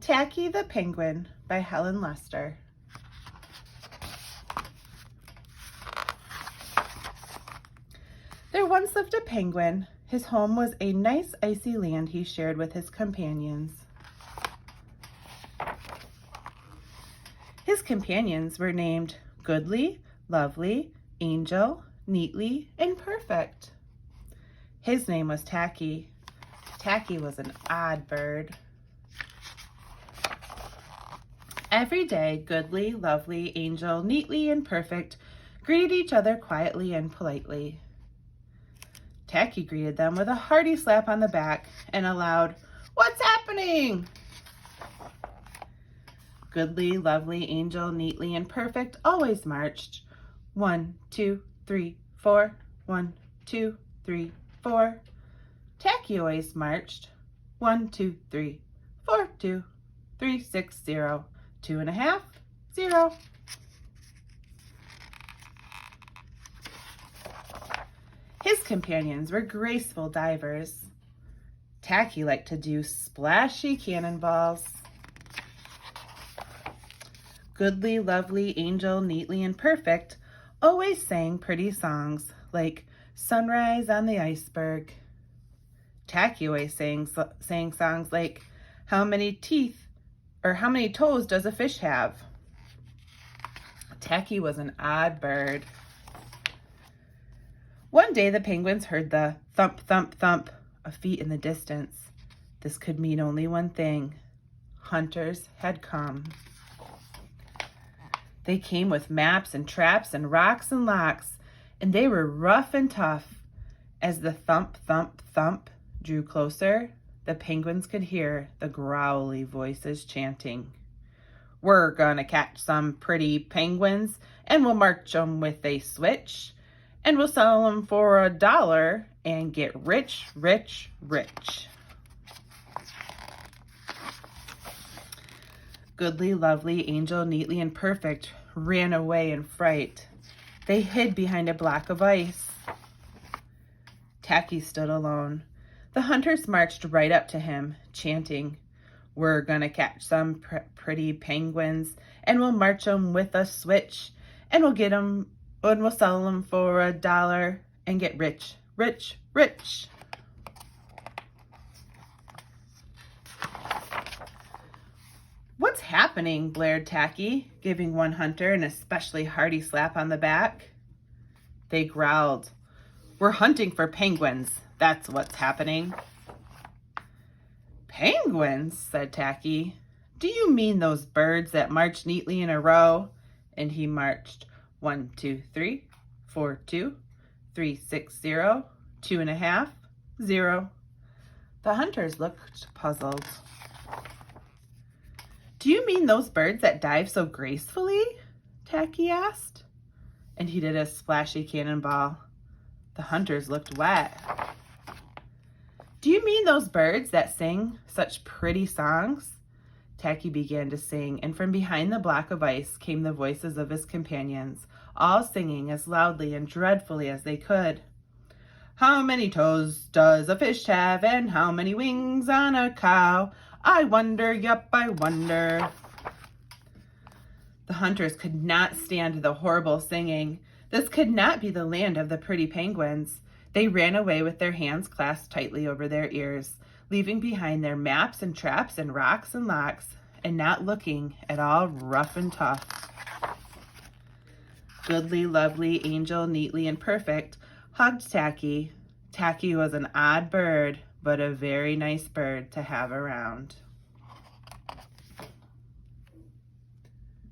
Tacky the Penguin by Helen Lester. There once lived a penguin. His home was a nice icy land he shared with his companions. His companions were named Goodly, Lovely, Angel, Neatly, and Perfect. His name was Tacky. Tacky was an odd bird. Every day, Goodly, Lovely, Angel, Neatly, and Perfect greeted each other quietly and politely. Tacky greeted them with a hearty slap on the back and a loud, "What's happening?" Goodly, Lovely, Angel, Neatly, and Perfect always marched. 1, 2, 3, 4. 1, 2, 3, 4. Tacky always marched. 1, 2, 3, 4, 2, 3, 6, 0. 2.5, 0. His companions were graceful divers. Tacky liked to do splashy cannonballs. Goodly, Lovely, Angel, Neatly, and Perfect always sang pretty songs like Sunrise on the Iceberg. Tacky always sang songs like How many toes does a fish have? Tacky was an odd bird. One day the penguins heard the thump, thump, thump of feet in the distance. This could mean only one thing. Hunters had come. They came with maps and traps and rocks and locks, and they were rough and tough. As the thump, thump, thump drew closer, the penguins could hear the growly voices chanting. "We're gonna catch some pretty penguins, and we'll march 'em with a switch, and we'll sell 'em for $1 and get rich, rich, rich." Goodly, Lovely, Angel, Neatly, and Perfect ran away in fright. They hid behind a block of ice. Tacky stood alone. The hunters marched right up to him, chanting, "We're gonna catch some pretty penguins, and we'll march 'em with a switch, and we'll sell 'em for $1 and get rich, rich, rich." "What's happening?" blared Tacky, giving one hunter an especially hearty slap on the back. They growled, "We're hunting for penguins. That's what's happening." "Penguins?" said Tacky. "Do you mean those birds that march neatly in a row?" And he marched 1, 2, 3, 4, 2, 3, 6, 0, 2.5, 0. The hunters looked puzzled. "Do you mean those birds that dive so gracefully?" Tacky asked. And he did a splashy cannonball. The hunters looked wet. "Do you mean those birds that sing such pretty songs?" Tacky began to sing, and from behind the block of ice came the voices of his companions, all singing as loudly and dreadfully as they could. "How many toes does a fish have, and how many wings on a cow? I wonder, yup, I wonder." The hunters could not stand the horrible singing. This could not be the land of the pretty penguins. They ran away with their hands clasped tightly over their ears, leaving behind their maps and traps and rocks and locks, and not looking at all rough and tough. Goodly, Lovely, Angel, Neatly, and Perfect hugged Tacky. Tacky was an odd bird, but a very nice bird to have around.